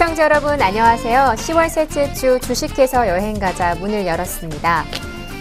시청자 여러분 안녕하세요. 10월 셋째 주 주식해서 여행가자 문을 열었습니다.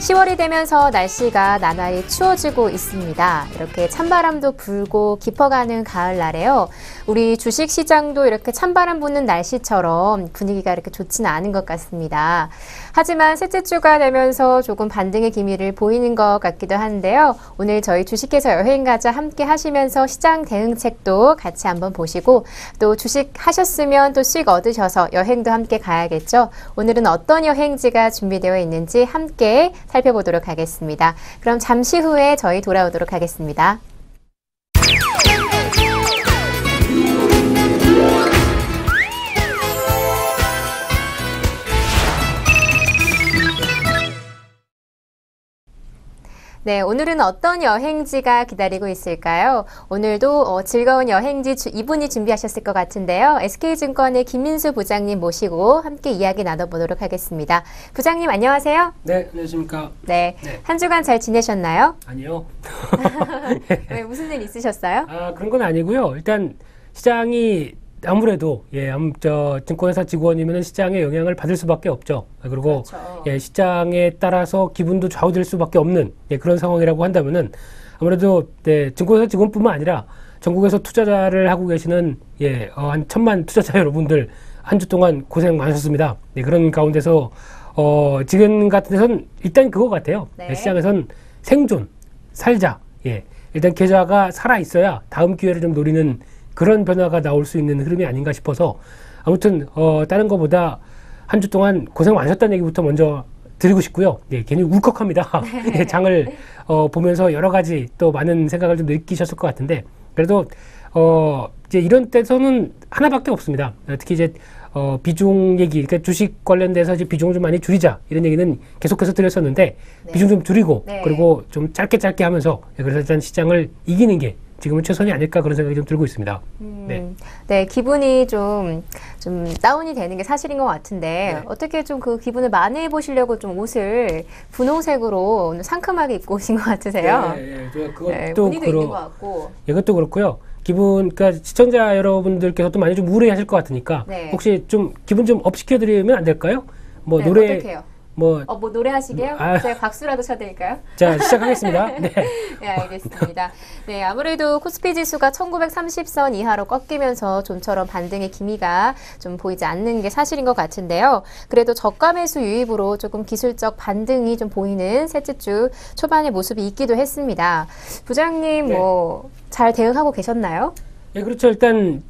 10월이 되면서 날씨가 나날이 추워지고 있습니다. 이렇게 찬바람도 불고 깊어가는 가을날에요. 우리 주식시장도 이렇게 찬바람 부는 날씨처럼 분위기가 이렇게 좋지는 않은 것 같습니다. 하지만 셋째 주가 되면서 조금 반등의 기미를 보이는 것 같기도 한데요. 오늘 저희 주식해서 여행가자 함께 하시면서 시장 대응책도 같이 한번 보시고 또 주식 하셨으면 또 수익 얻으셔서 여행도 함께 가야겠죠. 오늘은 어떤 여행지가 준비되어 있는지 함께 살펴보도록 하겠습니다. 그럼 잠시 후에 저희 돌아오도록 하겠습니다. 네, 오늘은 어떤 여행지가 기다리고 있을까요? 오늘도 즐거운 여행지 이분이 준비하셨을 것 같은데요. SK증권의 김민수 부장님 모시고 함께 이야기 나눠보도록 하겠습니다. 부장님 안녕하세요. 네, 안녕하십니까. 네, 한 주간 잘 지내셨나요? 아니요. 왜 무슨 일 있으셨어요? 그런 건 아니고요. 일단 시장이 아무래도 증권회사 직원이면 시장에 영향을 받을 수밖에 없죠. 그리고 그렇죠. 시장에 따라서 기분도 좌우될 수밖에 없는 그런 상황이라고 한다면은 아무래도 증권회사 직원뿐만 아니라 전국에서 투자자를 하고 계시는 한 1000만 투자자 여러분들 한 주 동안 고생 많으셨습니다. 그런 가운데서 지금 같은 데선 일단 그거 같아요. 네. 시장에선 생존, 살자. 일단 계좌가 살아 있어야 다음 기회를 좀 노리는 그런 변화가 나올 수 있는 흐름이 아닌가 싶어서 아무튼 다른 것보다 한 주 동안 고생 많으셨다는 얘기부터 먼저 드리고 싶고요. 괜히 울컥합니다. 장을 보면서 여러 가지 또 많은 생각을 좀 느끼셨을 것 같은데 그래도 이제 이런 때서는 하나밖에 없습니다. 특히 이제 비중 얘기, 그러니까 주식 관련돼서 이제 비중을 좀 많이 줄이자 이런 얘기는 계속해서 드렸었는데 비중 좀 줄이고 그리고 좀 짧게 하면서 그래서 일단 시장을 이기는 게 지금은 최선이 아닐까 그런 생각이 좀 들고 있습니다. 네, 기분이 좀 다운이 되는 게 사실인 것 같은데 어떻게 좀 그 기분을 만회해 보시려고 좀 옷을 분홍색으로 오늘 상큼하게 입고 오신 것 같으세요? 그것도 무늬도 있는 것 같고. 이것도 그렇고요. 그러니까 시청자 여러분들께서도 많이 좀 우려하실 것 같으니까 혹시 좀 기분 좀 업 시켜드리면 안 될까요? 노래 어떡해요? 노래하시게요? 제가 박수라도 쳐드릴까요? 자, 시작하겠습니다. 네. 네, 알겠습니다. 네, 아무래도 코스피 지수가 1930선 이하로 꺾이면서 좀처럼 반등의 기미가 좀 보이지 않는 게 사실인 것 같은데요. 그래도 저가 매수 유입으로 조금 기술적 반등이 좀 보이는 셋째 주 초반의 모습이 있기도 했습니다. 부장님, 잘 대응하고 계셨나요? 예, 그렇죠. 일단,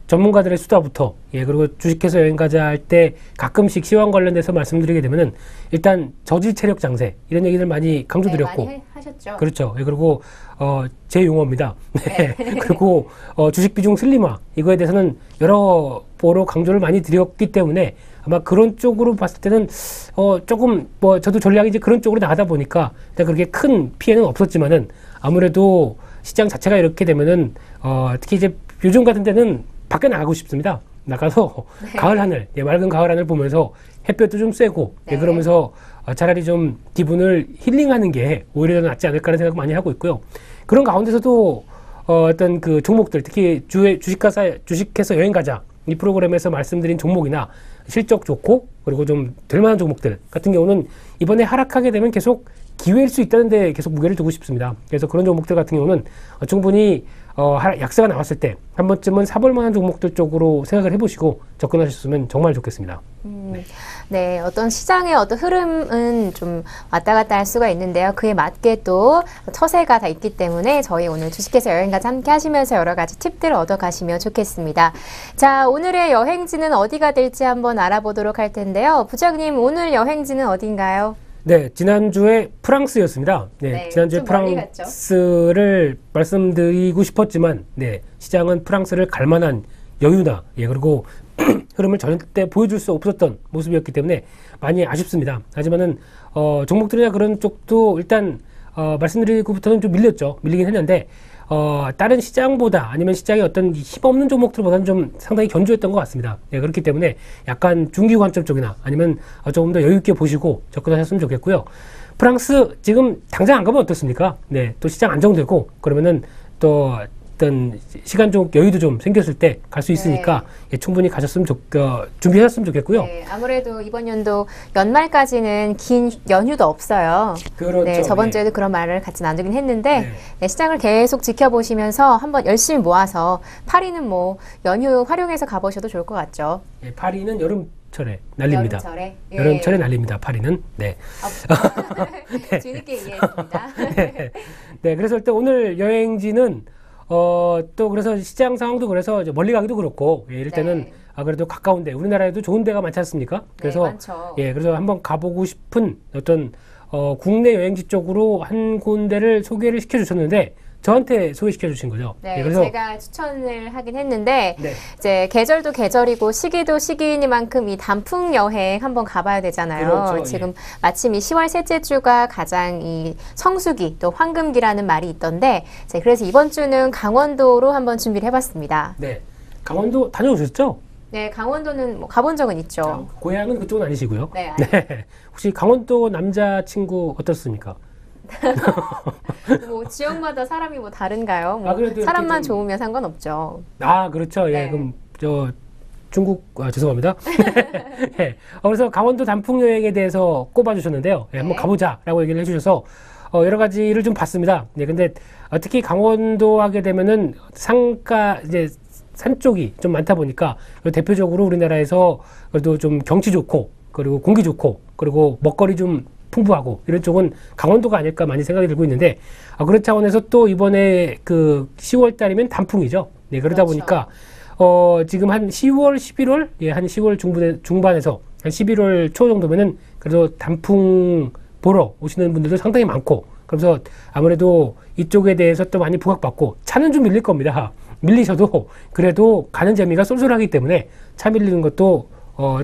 전문가들의 수다부터 그리고 주식해서 여행가자 할 때 가끔씩 시황 관련돼서 말씀드리게 되면은 일단 저지 체력 장세 이런 얘기들 많이 강조드렸고 많이 하셨죠. 그렇죠. 그리고 제 용어입니다. 그리고 주식 비중 슬림화 이거에 대해서는 여러 보로 강조를 많이 드렸기 때문에 아마 그런 쪽으로 봤을 때는 조금 저도 전략이 이제 그런 쪽으로 나가다 보니까 일단 그렇게 큰 피해는 없었지만은 아무래도 시장 자체가 이렇게 되면은 특히 이제 요즘 같은 때는 밖에 나가고 싶습니다. 나가서 가을 하늘, 맑은 가을 하늘 보면서 햇볕도 좀 쐬고 그러면서 차라리 좀 기분을 힐링하는 게 오히려 더 낫지 않을까라는 생각 많이 하고 있고요. 그런 가운데서도 어떤 그 종목들, 특히 주식해서 여행 가자 이 프로그램에서 말씀드린 종목이나 실적 좋고 그리고 좀 될만한 종목들 같은 경우는 이번에 하락하게 되면 계속 기회일 수 있다는 데 계속 무게를 두고 싶습니다. 그래서 그런 종목들 같은 경우는 충분히 약세가 나왔을 때 한 번쯤은 사볼 만한 종목들 쪽으로 생각을 해보시고 접근하셨으면 정말 좋겠습니다. 네, 어떤 시장의 어떤 흐름은 좀 왔다 갔다 할 수가 있는데요. 그에 맞게 또 처세가 다 있기 때문에 저희 오늘 주식해서 여행가자 함께 하시면서 여러 가지 팁들을 얻어가시면 좋겠습니다. 자, 오늘의 여행지는 어디가 될지 한번 알아보도록 할 텐데요. 부장님, 오늘 여행지는 어딘가요? 네, 지난주에 프랑스였습니다. 지난주에 프랑스를 말씀드리고 싶었지만, 시장은 프랑스를 갈 만한 여유나, 그리고 흐름을 절대 보여줄 수 없었던 모습이었기 때문에 많이 아쉽습니다. 하지만은, 종목들이나 그런 쪽도 일단, 말씀드리고부터는 좀 밀리긴 했는데, 다른 시장보다 아니면 시장의 어떤 힘없는 종목들보다는 좀 상당히 견조했던 것 같습니다. 그렇기 때문에 약간 중기 관점 쪽이나 아니면 조금 더 여유 있게 보시고 접근하셨으면 좋겠고요. 프랑스 지금 당장 안 가면 어떻습니까? 또 시장 안정되고 그러면은 또 어떤 시간적 여유도 좀 생겼을 때 갈 수 있으니까 예, 충분히 가셨으면 준비하셨으면 좋겠고요. 네, 아무래도 이번 연도 연말까지는 긴 연휴도 없어요. 그렇죠. 네, 저번 주에도 그런 말을 같이 나누긴 했는데 네, 시장을 계속 지켜보시면서 한번 열심히 모아서 파리는 뭐 연휴 활용해서 가보셔도 좋을 것 같죠. 예, 파리는 여름철에 날립니다. 여름철에? 예. 여름철에 날립니다. 파리는. 네. 뒤늦게 이해했습니다. 네, 그래서 일단 오늘 여행지는 또 그래서 시장 상황도 그래서 이제 멀리 가기도 그렇고 예, 이럴 때는 네. 그래도 가까운데 우리나라에도 좋은 데가 많지 않습니까? 그래서 네, 많죠. 예, 그래서 한번 가보고 싶은 어떤 국내 여행지 쪽으로 한 군데를 소개를 시켜주셨는데 저한테 소개시켜 주신 거죠. 네, 예, 그래서 제가 추천을 하긴 했는데 네. 이제 계절도 계절이고 시기도 시기이니만큼 이 단풍 여행 한번 가봐야 되잖아요. 그렇죠, 지금 마침 이 10월 셋째 주가 가장 이 성수기 또 황금기라는 말이 있던데 그래서 이번 주는 강원도로 한번 준비를 해봤습니다. 네, 강원도 다녀오셨죠? 네, 강원도는 뭐 가본 적은 있죠. 고향은 그쪽은 아니시고요. 네, 아니, 네. 혹시 강원도 남자친구 어떻습니까? 뭐 지역마다 사람이 뭐 다른가요? 뭐 그래도 사람만 좀... 좋으면 상관없죠. 그렇죠. 네. 예, 그럼 중국 죄송합니다. 예, 그래서 강원도 단풍 여행에 대해서 꼽아주셨는데요. 예, 한번 네. 가보자라고 얘기를 해주셔서 여러 가지를 좀 봤습니다. 네, 근데 특히 강원도 하게 되면은 상가 이제 산 쪽이 좀 많다 보니까 대표적으로 우리나라에서 그래도 좀 경치 좋고 그리고 공기 좋고 그리고 먹거리 좀 풍부하고 이런 쪽은 강원도가 아닐까 많이 생각이 들고 있는데 그런 차원에서 또 이번에 그 10월 달이면 단풍이죠. 네, 그러다 그렇죠. 보니까 지금 한 10월, 11월, 예, 한 10월 중반에서 한 11월 초 정도면은 그래도 단풍 보러 오시는 분들도 상당히 많고 그래서 아무래도 이쪽에 대해서 또 많이 부각받고 차는 좀 밀릴 겁니다. 밀리셔도 그래도 가는 재미가 쏠쏠하기 때문에 차 밀리는 것도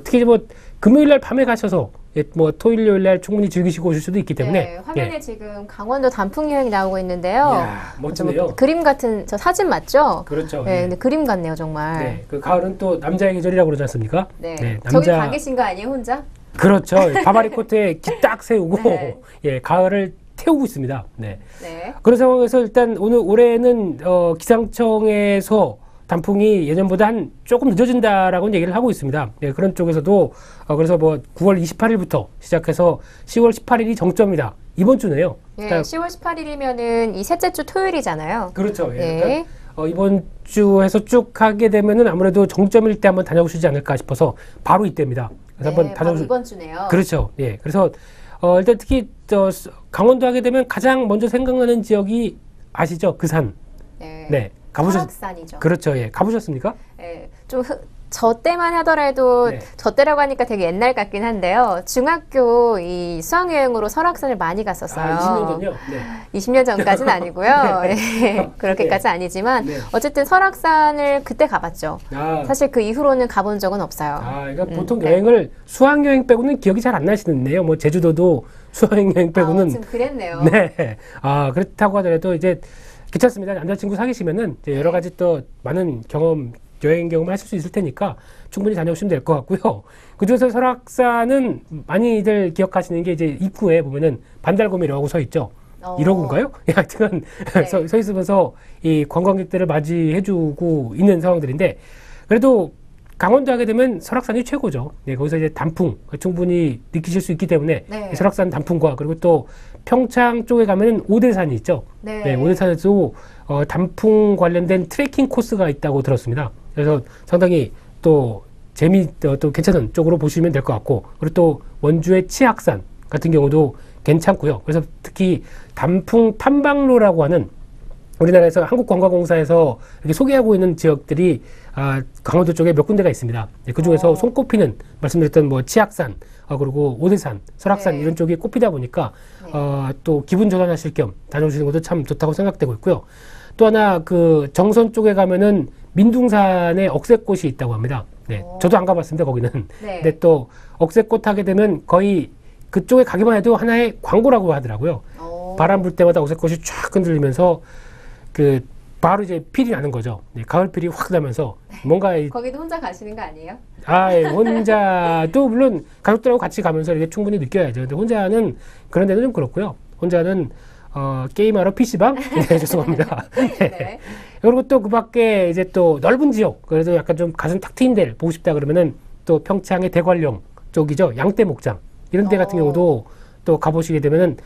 특히 뭐 금요일 날 밤에 가셔서 뭐 토요일, 요일 날 충분히 즐기시고 오실 수도 있기 때문에 네, 화면에 지금 강원도 단풍 여행이 나오고 있는데요. 이야, 멋지네요. 뭐 그림 같은 저 사진 맞죠? 그렇죠. 네, 예. 근데 그림 같네요 정말. 네, 그 가을은 또 남자의 계절이라고 그러지 않습니까? 네, 남자 저기 가 계신 거 아니에요 혼자? 그렇죠. 바바리 코트에 기 딱 세우고 네. 예, 가을을 태우고 있습니다. 네. 네. 그런 상황에서 일단 올해는 기상청에서 단풍이 예년보다 한 조금 늦어진다라고 얘기를 하고 있습니다. 예, 그런 쪽에서도 그래서 뭐 9월 28일부터 시작해서 10월 18일이 정점이다. 이번 주네요. 예, 그러니까 10월 18일이면은 이 셋째 주 토요일이잖아요. 그렇죠. 예, 네. 그러니까 이번 주에서 쭉 하게 되면은 아무래도 정점일 때 한번 다녀오시지 않을까 싶어서 바로 이때입니다. 그래서 네, 한번 바로 이번 주네요. 그렇죠. 예, 그래서 일단 특히 강원도 하게 되면 가장 먼저 생각나는 지역이 아시죠? 그 산. 네. 네. 설악산이죠. 그렇죠. 예. 가보셨습니까? 네, 좀 저 때만 하더라도 네. 저 때라고 하니까 되게 옛날 같긴 한데요. 중학교 이 수학여행으로 설악산을 많이 갔었어요. 20년 전요? 네. 20년 전까지는 아니고요. 네. 네, 그렇게까지는 아니지만 네. 어쨌든 설악산을 그때 가봤죠. 사실 그 이후로는 가본 적은 없어요. 그러니까 보통 네. 여행을 수학여행 빼고는 기억이 잘 안 나시는데요. 뭐 제주도도 수학여행 빼고는 지금 그랬네요. 네. 그렇다고 하더라도 이제 괜찮습니다. 남자친구 사귀시면은 이제 여러 가지 또 많은 여행 경험을 하실 수 있을 테니까 충분히 다녀오시면 될 것 같고요. 그중에서 설악산은 많이들 기억하시는 게 이제 입구에 보면은 반달곰이라고 서 있죠. 1호군가요? 하여튼 네. 서 있으면서 이 관광객들을 맞이해주고 있는 상황들인데 그래도 강원도 하게 되면 설악산이 최고죠. 네, 거기서 이제 단풍 충분히 느끼실 수 있기 때문에 네. 설악산 단풍과 그리고 또 평창 쪽에 가면 오대산이 있죠. 네. 오대산에도 단풍 관련된 트레킹 코스가 있다고 들었습니다. 그래서 상당히 또 또 괜찮은 쪽으로 보시면 될 것 같고 그리고 또 원주의 치악산 같은 경우도 괜찮고요. 그래서 특히 단풍 탐방로라고 하는 우리나라에서 한국관광공사에서 이렇게 소개하고 있는 지역들이 강원도 쪽에 몇 군데가 있습니다. 그 중에서 손꼽히는 말씀드렸던 뭐 치악산, 그리고 오대산, 설악산 네. 이런 쪽이 꼽히다 보니까 또 기분 전환하실 겸 다녀오시는 것도 참 좋다고 생각되고 있고요. 또 하나 그 정선 쪽에 가면은 민둥산에 억새꽃이 있다고 합니다. 네, 저도 안 가봤습니다 거기는. 네. 근데 또 억새꽃 하게 되면 거의 그쪽에 가기만 해도 하나의 광고라고 하더라고요. 바람 불 때마다 억새꽃이 쫙 흔들리면서 바로 이제 필이 나는 거죠. 네, 가을 필이 확 나면서 뭔가 거기도 혼자 가시는 거 아니에요? 혼자도 물론 가족들하고 같이 가면서 이렇게 충분히 느껴야죠. 근데 혼자는 그런 데는 좀 그렇고요. 혼자는 게임하러 PC방? 네, 죄송합니다. 네. 네. 그리고 또 그 밖에 이제 또 넓은 지역, 그래도 약간 좀 가슴 탁 트인 데를 보고 싶다 그러면은 또 평창의 대관령 쪽이죠. 양떼 목장. 이런 데 같은 경우도 또 가보시게 되면은,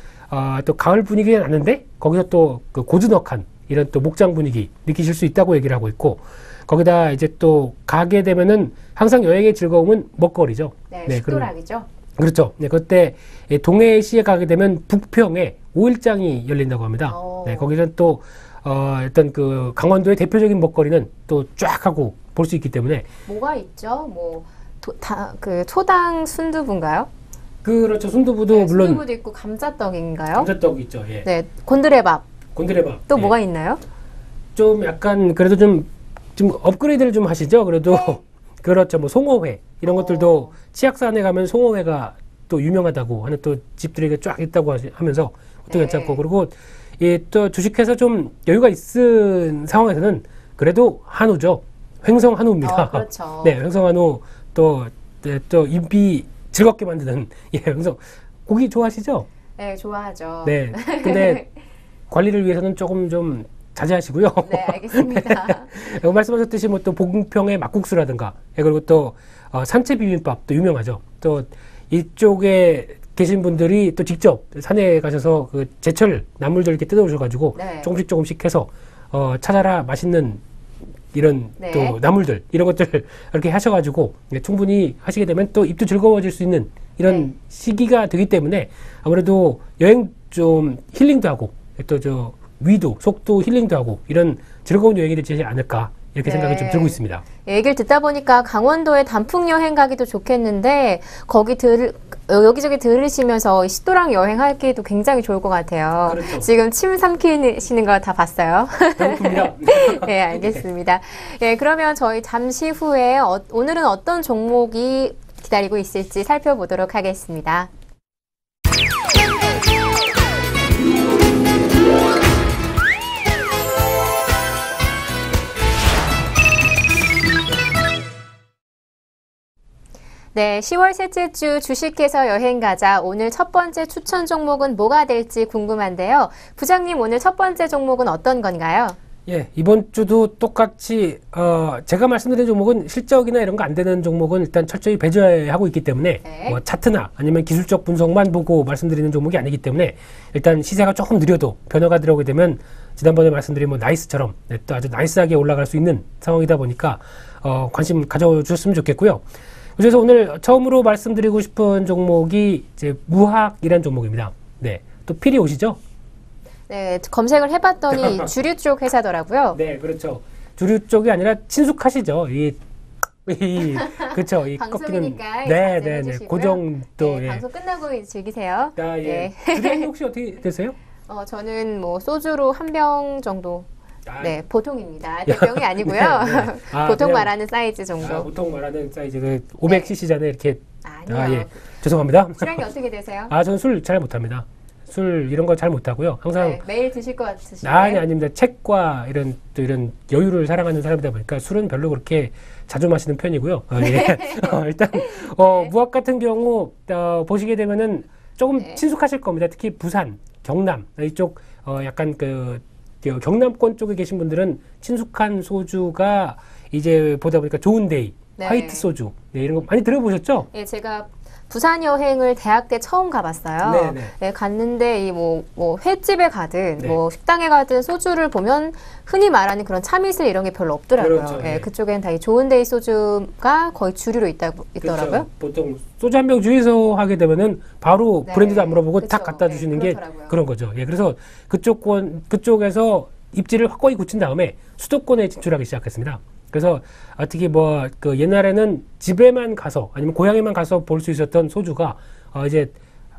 또 가을 분위기가 나는데, 거기서 또 그 고즈넉한 이런 또 목장 분위기 느끼실 수 있다고 얘기를 하고 있고, 거기다 이제 또 가게 되면은 항상 여행의 즐거움은 먹거리죠. 네, 네, 식도락이죠. 그렇죠. 네, 그때 동해시에 가게 되면 북평에 5일장이 열린다고 합니다. 네, 거기는 또 어떤 그 강원도의 대표적인 먹거리는 또 쫙 하고 볼 수 있기 때문에 뭐가 있죠? 뭐 그 초당 순두부인가요? 그렇죠. 순두부도 네, 물론 순두부도 있고 감자떡인가요? 감자떡 있죠. 예. 네, 곤드레밥. 곤드레밥. 또 예. 뭐가 있나요? 좀 약간 그래도 좀 업그레이드를 좀 하시죠. 그래도 네. 그렇죠. 뭐 송어회 이런 것들도 치악산에 가면 송어회가 또 유명하다고 하는 또 집들이 쫙 있다고 하면서 그것도 네. 괜찮고 그리고 또 주식회사 좀 여유가 있은 상황에서는 그래도 한우죠. 횡성 한우입니다. 그렇죠. 네, 횡성 한우 또 입이 즐겁게 만드는 예, 횡성 고기 좋아하시죠? 네, 좋아하죠. 네. 근데 관리를 위해서는 조금 좀 자제하시고요. 네, 알겠습니다. 말씀하셨듯이 뭐 또 봉평의 막국수라든가 그리고 또 산채 비빔밥도 유명하죠. 또 이쪽에 계신 분들이 또 직접 산에 가셔서 그 제철 나물들 이렇게 뜯어오셔가지고 네. 조금씩 해서 찾아라 맛있는 이런 네. 또 나물들 이런 것들 이렇게 하셔가지고 충분히 하시게 되면 또 입도 즐거워질 수 있는 이런 네. 시기가 되기 때문에 아무래도 여행 좀 힐링도 하고 또 저 위도 속도 힐링도 하고 이런 즐거운 여행이 되지 않을까 이렇게 네. 생각이 좀 들고 있습니다. 얘기를 듣다 보니까 강원도에 단풍 여행 가기도 좋겠는데 여기저기 들으시면서 식도락 여행하기도 굉장히 좋을 것 같아요. 그렇죠. 지금 침 삼키시는 거 다 봤어요. 배고픕니다. 네, 알겠습니다. 네, 그러면 저희 잠시 후에 오늘은 어떤 종목이 기다리고 있을지 살펴보도록 하겠습니다. 네, 10월 셋째 주 주식해서 여행 가자. 오늘 첫 번째 추천 종목은 뭐가 될지 궁금한데요. 부장님, 오늘 첫 번째 종목은 어떤 건가요? 예, 이번 주도 똑같이 제가 말씀드린 종목은 실적이나 이런 거 안 되는 종목은 일단 철저히 배제하고 있기 때문에 네. 뭐 차트나 아니면 기술적 분석만 보고 말씀드리는 종목이 아니기 때문에 일단 시세가 조금 느려도 변화가 들어오게 되면 지난번에 말씀드린 뭐 나이스처럼 또 아주 나이스하게 올라갈 수 있는 상황이다 보니까 관심 가져주셨으면 좋겠고요. 그래서 오늘 처음으로 말씀드리고 싶은 종목이 이제 무학이라는 종목입니다. 네, 또 필이 오시죠? 네, 검색을 해봤더니 주류 쪽 회사더라고요. 네, 그렇죠. 주류 쪽이 아니라 친숙하시죠. 그렇죠. 이 방송이니까 네, 네, 네. 그 정도. 네, 예. 방송 끝나고 즐기세요. 예. 네. 주량이 혹시 어떻게 되세요? 저는 뭐 소주로 한 병 정도. 네, 보통입니다. 대병이 아니고요. 네. 보통 그냥, 말하는 사이즈 정도. 보통 말하는 사이즈 500cc잖아요. 이렇게. 아니요. 예. 죄송합니다. 주량이 어떻게 되세요? 저는 술 잘 못합니다. 술 이런 거 잘 못하고요. 항상 네, 매일 드실 것 같으신가요? 아닙니다. 책과 이런 여유를 사랑하는 사람이다 보니까 술은 별로 그렇게 자주 마시는 편이고요. 예. 일단 무학 같은 경우 보시게 되면은 조금 네. 친숙하실 겁니다. 특히 부산, 경남 이쪽 약간 경남권 쪽에 계신 분들은 친숙한 소주가 이제 보다 보니까 좋은데이, 네. 화이트 소주 이런 거 많이 들어보셨죠? 예, 제가 부산 여행을 대학 때 처음 가봤어요. 네네. 네, 갔는데 이 뭐 횟집에 가든 네. 뭐 식당에 가든 소주를 보면 흔히 말하는 그런 참이슬 이런 게 별로 없더라고요. 그렇죠, 예, 네. 그쪽에는 다 이 좋은데이 소주가 거의 주류로 있더라고요. 그렇죠. 보통 소주 한 병 주유소 하게 되면은 바로 네. 브랜드도 안 물어보고 딱 그쵸. 갖다 네, 주시는 게 그렇더라고요. 그런 거죠. 예, 그래서 그쪽에서 입지를 확고히 굳힌 다음에 수도권에 진출하기 시작했습니다. 그래서 특히 옛날에는 집에만 가서 아니면 고향에만 가서 볼 수 있었던 소주가 이제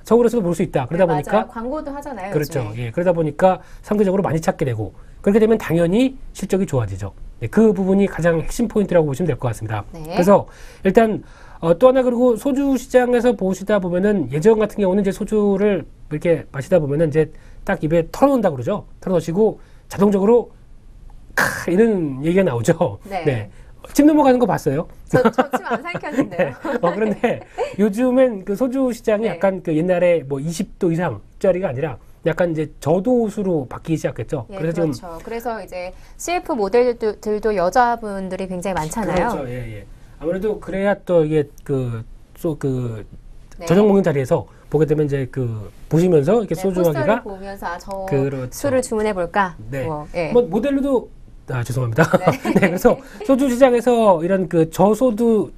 서울에서도 볼 수 있다. 그러다 네, 보니까 맞아요. 광고도 하잖아요. 그렇죠. 요즘에. 예, 그러다 보니까 상대적으로 많이 찾게 되고 그렇게 되면 당연히 실적이 좋아지죠. 예, 그 부분이 가장 핵심 포인트라고 보시면 될 것 같습니다. 네. 그래서 일단 또 하나 그리고 소주 시장에서 보시다 보면은 예전 같은 경우는 이제 소주를 이렇게 마시다 보면은 이제 딱 입에 털어놓는다 그러죠. 털어놓으시고 자동적으로 이런 얘기가 나오죠. 네. 침 넘어가는 거 봤어요? 저 침 안 삼켰는데요. 그런데 요즘엔 그 소주 시장이 네. 약간 옛날에 뭐 20도 이상짜리가 아니라 약간 이제 저도수로 바뀌기 시작했죠. 예, 그래서 그렇죠. 지금 그래서 이제 CF 모델들도 여자분들이 굉장히 많잖아요. 그렇죠. 예, 예. 아무래도 그래야 또 이게 네. 저녁 먹는 자리에서 보게 되면 이제 보시면서 이렇게 네, 소주하기가 보면서 저 그렇죠. 술을 주문해 볼까? 네. 예. 뭐 모델로도 죄송합니다. 네. 네, 그래서 소주 시장에서 이런 저도수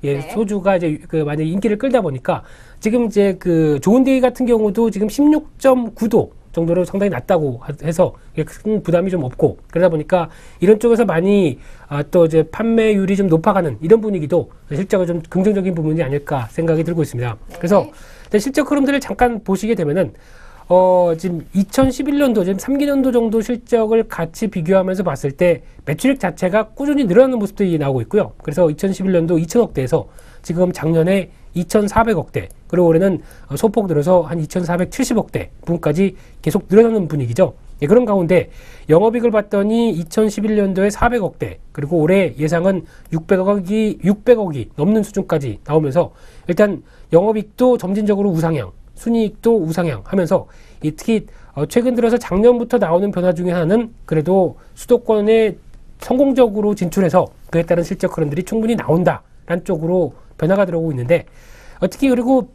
네. 소주가 이제 만약 인기를 끌다 보니까 지금 이제 좋은데이 같은 경우도 지금 16.9도 정도로 상당히 낮다고 해서 큰 부담이 좀 없고 그러다 보니까 이런 쪽에서 많이 또 이제 판매율이 좀 높아가는 이런 분위기도 실제로 좀 긍정적인 부분이 아닐까 생각이 들고 있습니다. 네. 그래서 실적 흐름들을 잠깐 보시게 되면은 지금 2011년도, 지금 3기년도 정도 실적을 같이 비교하면서 봤을 때 매출액 자체가 꾸준히 늘어나는 모습들이 나오고 있고요. 그래서 2011년도 2,000억대에서 지금 작년에 2,400억대, 그리고 올해는 소폭 늘어서 한 2,470억대 부분까지 계속 늘어나는 분위기죠. 예, 그런 가운데 영업이익을 봤더니 2011년도에 400억대, 그리고 올해 예상은 600억이 넘는 수준까지 나오면서 일단 영업이익도 점진적으로 우상향, 순이익도 우상향 하면서 특히 최근 들어서 작년부터 나오는 변화 중에 하나는 그래도 수도권에 성공적으로 진출해서 그에 따른 실적 흐름들이 충분히 나온다라는 쪽으로 변화가 들어오고 있는데 특히 그리고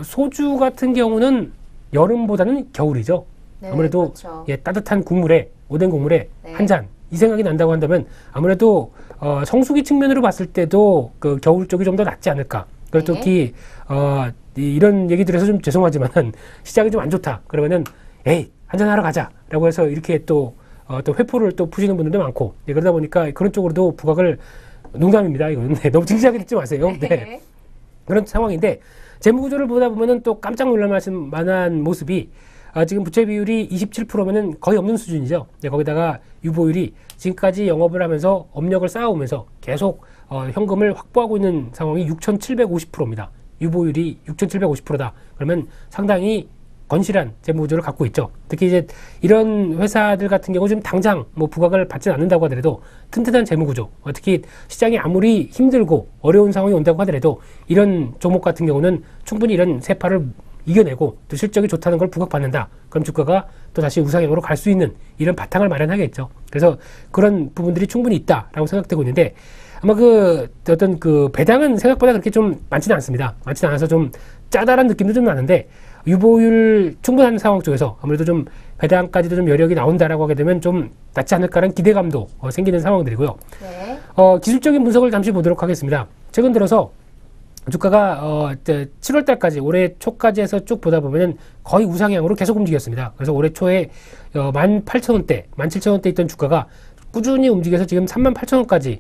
소주 같은 경우는 여름보다는 겨울이죠. 네, 아무래도 그렇죠. 따뜻한 국물에 오뎅 국물에 네. 한 잔 이 생각이 난다고 한다면 아무래도 성수기 측면으로 봤을 때도 겨울 쪽이 좀 더 낫지 않을까. 그리고 네. 특히 이런 얘기 들어서 좀 죄송하지만 시장이 좀 안 좋다 그러면은 에이 한잔 하러 가자라고 해서 이렇게 또 회포를 또 푸시는 분들도 많고 그러다 보니까 그런 쪽으로도 부각을 농담입니다. 이거는 너무 진지하게 듣지 마세요. 네. 그런 상황인데 재무 구조를 보다 보면은 또 깜짝 놀랄 만한 모습이 지금 부채 비율이 27%면은 거의 없는 수준이죠. 거기다가 유보율이 지금까지 영업을 하면서 업력을 쌓아오면서 계속 현금을 확보하고 있는 상황이 6,750%입니다. 유보율이 6,750%다. 그러면 상당히 건실한 재무 구조를 갖고 있죠. 특히 이제 이런 회사들 같은 경우 지금 당장 부각을 받지는 않는다고 하더라도 튼튼한 재무 구조, 특히 시장이 아무리 힘들고 어려운 상황이 온다고 하더라도 이런 종목 같은 경우는 충분히 이런 세파를 이겨내고 또 실적이 좋다는 걸 부각받는다. 그럼 주가가 또 다시 우상향으로 갈 수 있는 이런 바탕을 마련하겠죠. 그래서 그런 부분들이 충분히 있다라고 생각되고 있는데 아마 어떤 배당은 생각보다 그렇게 좀 많지는 않습니다. 많지는 않아서 좀 짜다란 느낌도 좀 나는데 유보율 충분한 상황 쪽에서 아무래도 좀 배당까지도 좀 여력이 나온다라고 하게 되면 좀 낫지 않을까라는 기대감도 생기는 상황들이고요. 네. 기술적인 분석을 잠시 보도록 하겠습니다. 최근 들어서 주가가 7월 달까지 올해 초까지 해서 쭉 보다 보면은 거의 우상향으로 계속 움직였습니다. 그래서 올해 초에 18,000원대, 17,000원대 있던 주가가 꾸준히 움직여서 지금 38,000원까지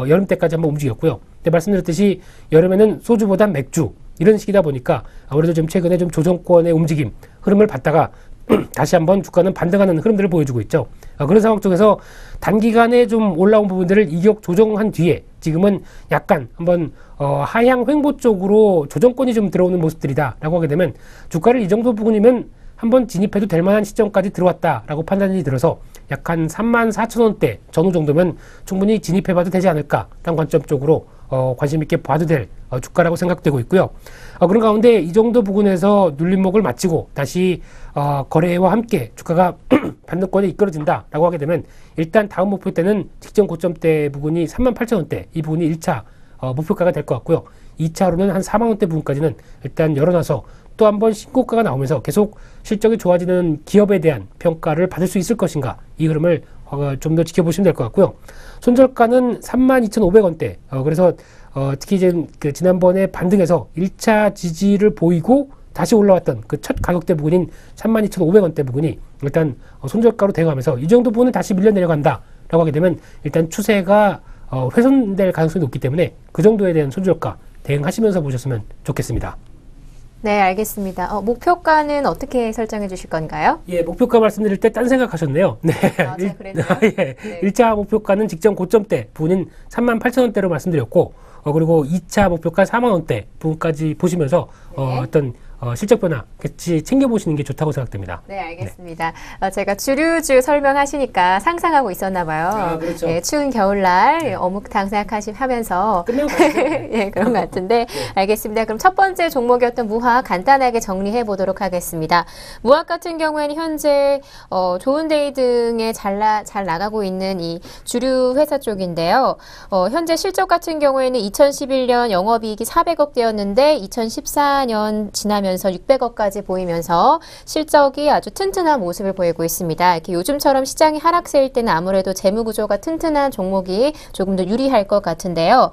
여름 때까지 한번 움직였고요. 근데 말씀드렸듯이 여름에는 소주보단 맥주 이런 식이다 보니까 아무래도 좀 최근에 좀 조정권의 움직임 흐름을 봤다가 다시 한번 주가는 반등하는 흐름들을 보여주고 있죠. 그런 상황 속에서 단기간에 좀 올라온 부분들을 이격 조정한 뒤에 지금은 약간 한번 하향 횡보 쪽으로 조정권이 좀 들어오는 모습들이다라고 하게 되면 주가를 이 정도 부분이면 한번 진입해도 될 만한 시점까지 들어왔다라고 판단이 들어서 약 한 34,000원대 전후 정도면 충분히 진입해봐도 되지 않을까라는 관점 쪽으로 관심 있게 봐도 될 주가라고 생각되고 있고요. 그런 가운데 이 정도 부분에서 눌림목을 마치고 다시 거래와 함께 주가가 반등권에 이끌어진다라고 하게 되면 일단 다음 목표 때는 직전 고점대 부분이 38,000원대 이 부분이 1차 목표가가 될 것 같고요. 2차로는 한 4만원대 부분까지는 일단 열어놔서 또 한 번 신고가가 나오면서 계속 실적이 좋아지는 기업에 대한 평가를 받을 수 있을 것인가 이 흐름을 좀 더 지켜보시면 될 것 같고요. 손절가는 32,500원대 그래서 특히 이제 지난번에 반등해서 1차 지지를 보이고 다시 올라왔던 그 첫 가격대 부분인 32,500원대 부분이 일단 손절가로 대응하면서 이 정도 부분은 다시 밀려 내려간다 라고 하게 되면 일단 추세가 훼손될 가능성이 높기 때문에 그 정도에 대한 손절가 대응하시면서 보셨으면 좋겠습니다. 네, 알겠습니다. 목표가는 어떻게 설정해 주실 건가요? 예, 목표가 말씀드릴 때 딴 생각하셨네요. 네. 제가 그랬나요? 예. 네. 1차 목표가는 직전 고점대 부분인 38,000원대로 말씀드렸고, 그리고 2차 목표가 4만원대 부분까지 보시면서, 네. 어떤, 실적 변화 같이 챙겨보시는 게 좋다고 생각됩니다. 네, 알겠습니다. 제가 주류주 설명하시니까 상상하고 있었나 봐요. 아, 그렇죠. 네, 추운 겨울날 어묵탕 생각하면서 끝내고 가시죠. 예, 그런 것 같은데 알겠습니다. 그럼 첫 번째 종목이었던 무학 간단하게 정리해 보도록 하겠습니다. 무학 같은 경우에는 현재 좋은데이 등에 잘 나가고 있는 이 주류 회사 쪽인데요. 현재 실적 같은 경우에는 2011년 영업이익이 400억대였는데 2014년 지나면서 600억까지 보이면서 실적이 아주 튼튼한 모습을 보이고 있습니다. 이렇게 요즘처럼 시장이 하락세일 때는 아무래도 재무 구조가 튼튼한 종목이 조금 더 유리할 것 같은데요.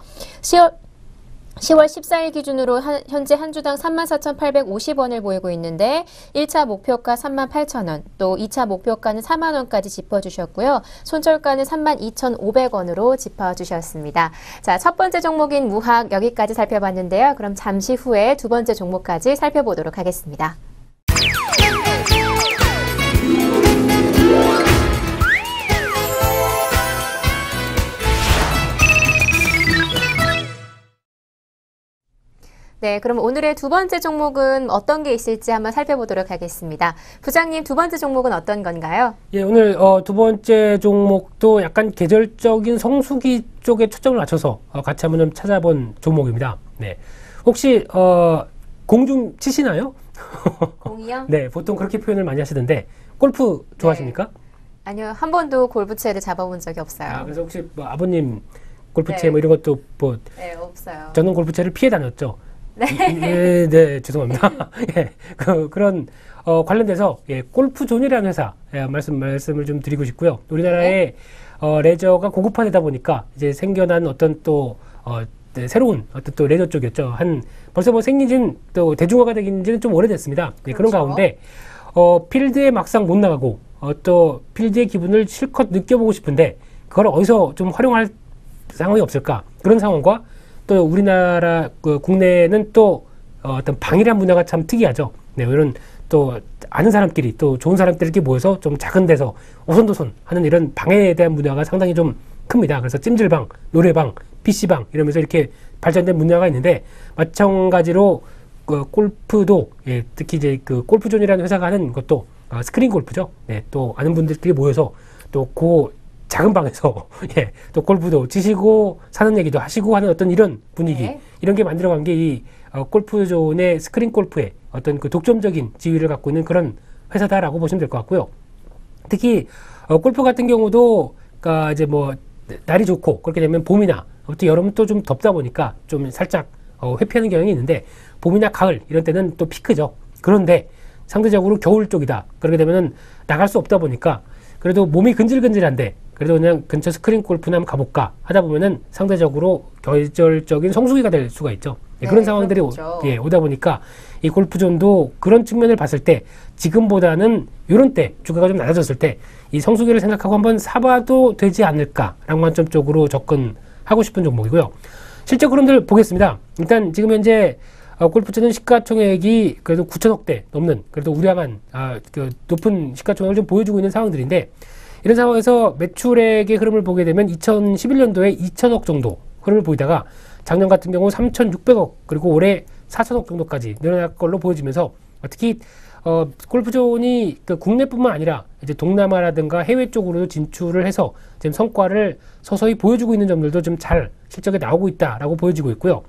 10월 14일 기준으로 현재 한 주당 34,850원을 보이고 있는데 1차 목표가 38,000원, 또 2차 목표가는 4만원까지 짚어주셨고요. 손절가는 32,500원으로 짚어주셨습니다. 자, 첫 번째 종목인 무학 여기까지 살펴봤는데요. 그럼 잠시 후에 두 번째 종목까지 살펴보도록 하겠습니다. 네, 그럼 오늘의 두 번째 종목은 어떤 게 있을지 한번 살펴보도록 하겠습니다. 부장님, 두 번째 종목은 어떤 건가요? 예, 오늘 두 번째 종목도 약간 계절적인 성수기 쪽에 초점을 맞춰서 같이 한번 좀 찾아본 종목입니다. 네, 혹시 공 좀 치시나요? 공이요? 네, 보통 그렇게 표현을 많이 하시던데 골프 좋아하십니까? 네. 아니요, 한 번도 골프채를 잡아본 적이 없어요. 아, 그래서 혹시 뭐 아버님 골프채 네. 뭐 이런 것도 뭐 네, 없어요. 저는 골프채를 피해 다녔죠. 네. 네, 네, 죄송합니다. 예, 그런 관련돼서 골프존이라는 회사 말씀을 좀 드리고 싶고요. 우리나라의 레저가 고급화되다 보니까 이제 생겨난 어떤 또 네, 새로운 어떤 또 레저 쪽이었죠. 벌써 뭐 생긴 또 대중화가 되긴 지는 좀 오래됐습니다. 네, 그런 그렇죠. 가운데 필드에 막상 못 나가고 또 필드의 기분을 실컷 느껴보고 싶은데 그걸 어디서 좀 활용할 상황이 없을까? 그런 상황과 또 우리나라 국내는 또 어떤 방이란 문화가 참 특이하죠. 네, 이런 또 아는 사람끼리 또 좋은 사람들끼리 모여서 좀 작은 데서 오손도손 하는 이런 방에 대한 문화가 상당히 좀 큽니다. 그래서 찜질방, 노래방, PC방 이러면서 이렇게 발전된 문화가 있는데 마찬가지로 골프도 특히 이제 그 골프존이라는 회사가 하는 것도 스크린 골프죠. 네, 또 아는 분들끼리 모여서 또 작은 방에서 또 골프도 치시고 사는 얘기도 하시고 하는 어떤 이런 분위기 네. 이런 게 만들어간 게 이 골프존의 스크린 골프의 어떤 그 독점적인 지위를 갖고 있는 그런 회사다라고 보시면 될 것 같고요. 특히 골프 같은 경우도 그러니까 이제 뭐 날이 좋고 그렇게 되면 봄이나 또 여름은 또 좀 덥다 보니까 좀 살짝 회피하는 경향이 있는데 봄이나 가을 이런 때는 또 피크죠. 그런데 상대적으로 겨울 쪽이다. 그렇게 되면은 나갈 수 없다 보니까 그래도 몸이 근질근질한데 그래도 그냥 근처 스크린 골프나 한번 가볼까 하다 보면은 상대적으로 계절적인 성수기가 될 수가 있죠. 네, 그런 상황들이 오다 보니까 이 골프존도 그런 측면을 봤을 때 지금보다는 이런 때 주가가 좀 낮아졌을 때 이 성수기를 생각하고 한번 사봐도 되지 않을까라는 관점 쪽으로 접근하고 싶은 종목이고요. 실제 흐름들 보겠습니다. 일단 지금 현재 골프존은 시가총액이 그래도 9천억대 넘는 그래도 우량한 그 높은 시가총액을 좀 보여주고 있는 상황들인데 이런 상황에서 매출액의 흐름을 보게 되면 2011년도에 2천억 정도 흐름을 보이다가 작년 같은 경우 3,600억 그리고 올해 4천억 정도까지 늘어날 걸로 보여지면서 특히 골프존이 그 국내뿐만 아니라 이제 동남아라든가 해외 쪽으로도 진출을 해서 지금 성과를 서서히 보여주고 있는 점들도 좀 잘 실적에 나오고 있다라고 보여지고 있고요.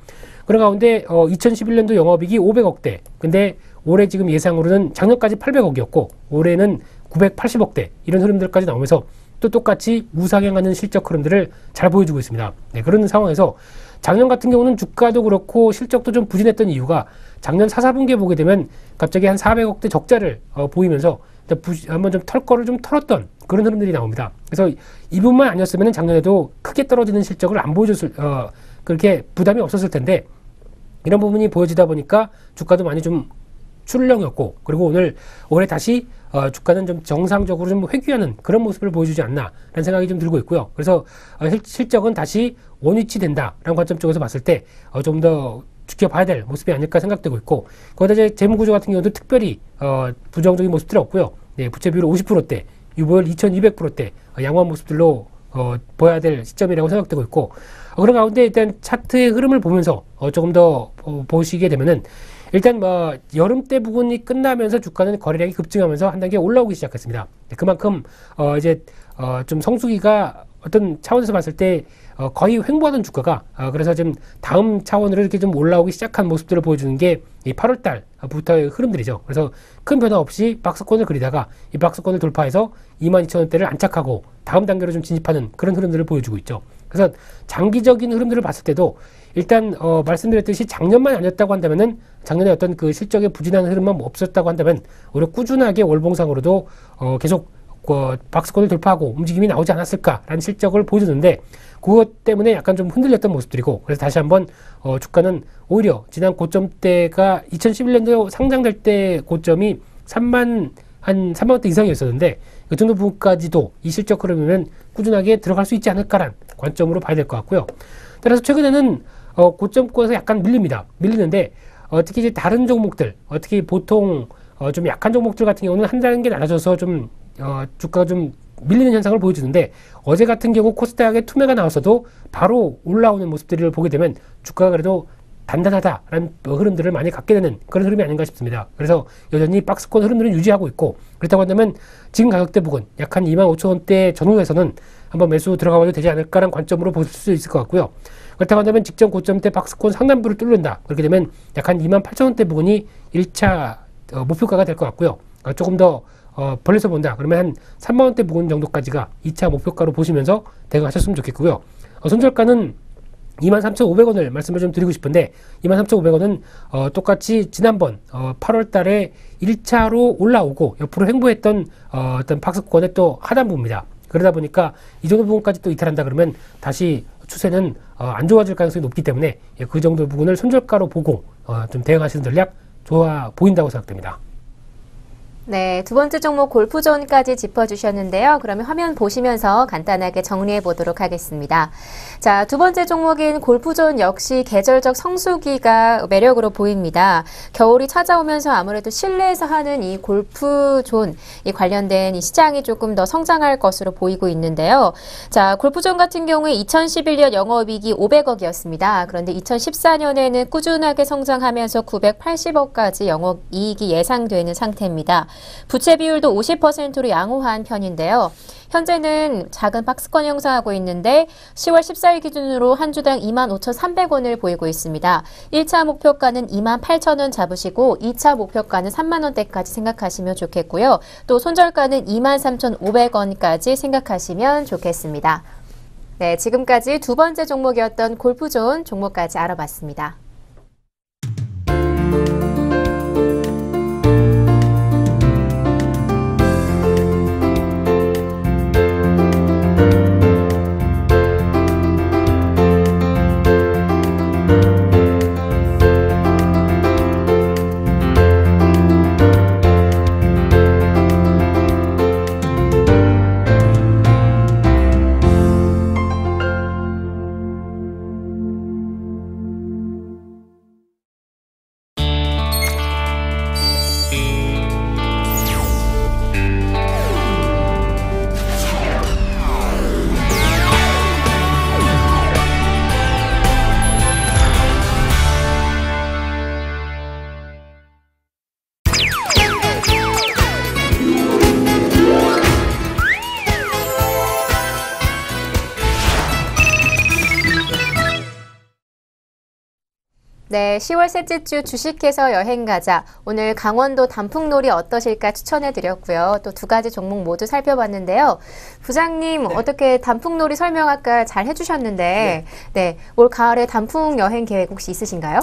그런 가운데 2011년도 영업이익이 500억대 근데 올해 지금 예상으로는 작년까지 800억이었고 올해는 980억대 이런 흐름들까지 나오면서 또 똑같이 우상향하는 실적 흐름들을 잘 보여주고 있습니다. 네, 그런 상황에서 작년 같은 경우는 주가도 그렇고 실적도 좀 부진했던 이유가 작년 4, 4분기에 보게 되면 갑자기 한 400억대 적자를 보이면서 한번 좀 털 거를 좀 털었던 그런 흐름들이 나옵니다. 그래서 이 부분만 아니었으면 작년에도 크게 떨어지는 실적을 안 보여줬을 그렇게 부담이 없었을 텐데 이런 부분이 보여지다 보니까 주가도 많이 좀 출렁이었고 그리고 올해 다시 주가는 좀 정상적으로 좀 회귀하는 그런 모습을 보여주지 않나라는 생각이 좀 들고 있고요. 그래서 실적은 다시 원위치 된다라는 관점 쪽에서 봤을 때 좀 더 지켜봐야 될 모습이 아닐까 생각되고 있고 거기다 이제 재무구조 같은 경우도 특별히 부정적인 모습들이 없고요. 네, 부채 비율 50%대, 유보율 2200%대 양호한 모습들로 보여야 될 시점이라고 생각되고 있고 그런 가운데 일단 차트의 흐름을 보면서 조금 더 보시게 되면은 일단 뭐 여름때 부분이 끝나면서 주가는 거래량이 급증하면서 한 단계 올라오기 시작했습니다. 그만큼 이제 좀 성수기가 어떤 차원에서 봤을 때 거의 횡보하던 주가가 그래서 지금 다음 차원으로 이렇게 좀 올라오기 시작한 모습들을 보여주는 게 이 8월 달부터의 흐름들이죠. 그래서 큰 변화 없이 박스권을 그리다가 이 박스권을 돌파해서 22,000원대를 안착하고 다음 단계로 좀 진입하는 그런 흐름들을 보여주고 있죠. 그래서 장기적인 흐름들을 봤을 때도 일단 말씀드렸듯이 작년만 아니었다고 한다면은 작년에 어떤 그 실적의 부진한 흐름만 없었다고 한다면 오히려 꾸준하게 월봉상으로도 계속 박스권을 돌파하고 움직임이 나오지 않았을까라는 실적을 보여주는데 그것 때문에 약간 좀 흔들렸던 모습들이고 그래서 다시 한번 주가는 오히려 지난 고점대가 2011년도 상장될 때 고점이 3만원대 이상이었었는데 그 정도 부분까지도 이 실적 흐름이면 꾸준하게 들어갈 수 있지 않을까라는 관점으로 봐야 될 것 같고요. 따라서 최근에는 고점권에서 약간 밀리는데 특히 이제 다른 종목들 특히 보통 좀 약한 종목들 같은 경우는 한 단계 낮아져서 좀 주가가 좀 밀리는 현상을 보여주는데 어제 같은 경우 코스닥에 투매가 나왔어도 바로 올라오는 모습들을 보게 되면 주가가 그래도 단단하다라는 흐름들을 많이 갖게 되는 그런 흐름이 아닌가 싶습니다. 그래서 여전히 박스권 흐름들은 유지하고 있고 그렇다고 한다면 지금 가격대 부근 약 한 25,000원대 전후에서는 한번 매수 들어가봐도 되지 않을까라는 관점으로 볼 수 있을 것 같고요. 그렇다고 한다면 직전 고점대 박스권 상단부를 뚫는다. 그렇게 되면 약 한 28,000원대 부근이 1차 목표가가 될 것 같고요. 조금 더 벌려서 본다. 그러면 한 3만원대 부근 정도까지가 2차 목표가로 보시면서 대응하셨으면 좋겠고요. 손절가는 23,500원을 말씀을 좀 드리고 싶은데 23,500원은 똑같이 지난번 8월 달에 1차로 올라오고 옆으로 횡보했던 어떤 박스권의 또 하단부입니다. 그러다 보니까 이 정도 부분까지 또 이탈한다 그러면 다시 추세는 안 좋아질 가능성이 높기 때문에 그 정도 부분을 손절가로 보고 좀 대응하시는 전략 좋아 보인다고 생각됩니다. 네, 두 번째 종목 골프존까지 짚어주셨는데요. 그러면 화면 보시면서 간단하게 정리해 보도록 하겠습니다. 자, 두 번째 종목인 골프존 역시 계절적 성수기가 매력으로 보입니다. 겨울이 찾아오면서 아무래도 실내에서 하는 이 골프존 이 관련된 이 시장이 조금 더 성장할 것으로 보이고 있는데요. 자, 골프존 같은 경우에 2011년 영업이익이 500억이었습니다. 그런데 2014년에는 꾸준하게 성장하면서 980억까지 영업이익이 예상되는 상태입니다. 부채 비율도 50%로 양호한 편인데요. 현재는 작은 박스권 형성하고 있는데 10월 14일 기준으로 한 주당 25,300원을 보이고 있습니다. 1차 목표가는 28,000원 잡으시고 2차 목표가는 3만원대까지 생각하시면 좋겠고요. 또 손절가는 23,500원까지 생각하시면 좋겠습니다. 네, 지금까지 두 번째 종목이었던 골프존 종목까지 알아봤습니다. 네, 10월 셋째 주 주식해서 여행 가자. 오늘 강원도 단풍놀이 어떠실까 추천해 드렸고요. 또 두 가지 종목 모두 살펴봤는데요. 부장님, 어떻게 단풍놀이 설명 아까 잘 해주셨는데, 네, 올 가을에 단풍 여행 계획 혹시 있으신가요?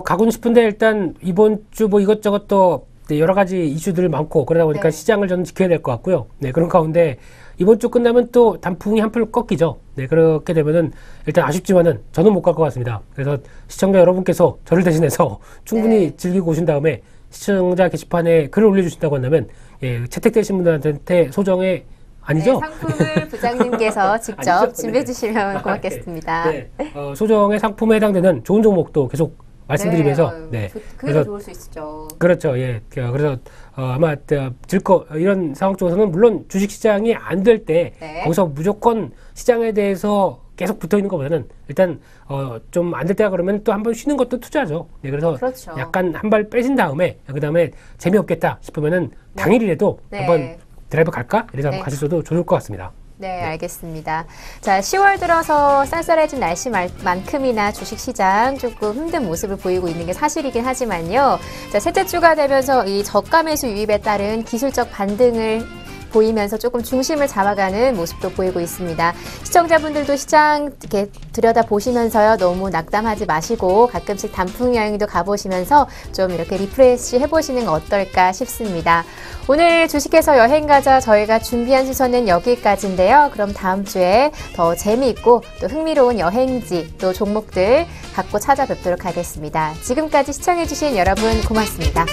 가고는 싶은데 일단 이번 주 뭐 이것저것 또 여러 가지 이슈들 많고 그러다 보니까 시장을 저는 지켜야 될 것 같고요. 네, 그런 가운데 이번 주 끝나면 또 단풍이 한풀 꺾이죠. 네, 그렇게 되면은 일단 아쉽지만은 저는 못 갈 것 같습니다. 그래서 시청자 여러분께서 저를 대신해서 충분히 즐기고 오신 다음에 시청자 게시판에 글을 올려주신다고 한다면 채택되신 분들한테 소정의 아니죠? 네, 상품을 부장님께서 직접 아니죠? 준비해 주시면 고맙겠습니다. 소정의 상품에 해당되는 좋은 종목도 계속 말씀드리면서 그게 더 좋을 수 있죠. 그렇죠. 예. 그래서 아마 이런 상황 쪽에서는 물론 주식 시장이 안 될 때 거기서 무조건 시장에 대해서 계속 붙어 있는 것보다는 일단 좀 안 될 때가 그러면 또 한 번 쉬는 것도 투자죠. 네, 그래서 그렇죠. 약간 한 발 빼신 다음에 그다음에 재미없겠다 싶으면은 당일이라도 네. 한번 드라이브 갈까? 이래서 네. 한번 가셔도 좋을 것 같습니다. 네, 알겠습니다. 자, 10월 들어서 쌀쌀해진 날씨만큼이나 주식시장 조금 힘든 모습을 보이고 있는 게 사실이긴 하지만요. 자, 셋째 주가 되면서 이 저가 매수 유입에 따른 기술적 반등을 보이면서 조금 중심을 잡아가는 모습도 보이고 있습니다. 시청자분들도 시장 이렇게 들여다보시면서요. 너무 낙담하지 마시고 가끔씩 단풍 여행도 가보시면서 좀 이렇게 리프레시 해보시는 거 어떨까 싶습니다. 오늘 주식해서 여행 가자 저희가 준비한 순서는 여기까지인데요. 그럼 다음 주에 더 재미있고 또 흥미로운 여행지 또 종목들 갖고 찾아뵙도록 하겠습니다. 지금까지 시청해주신 여러분 고맙습니다.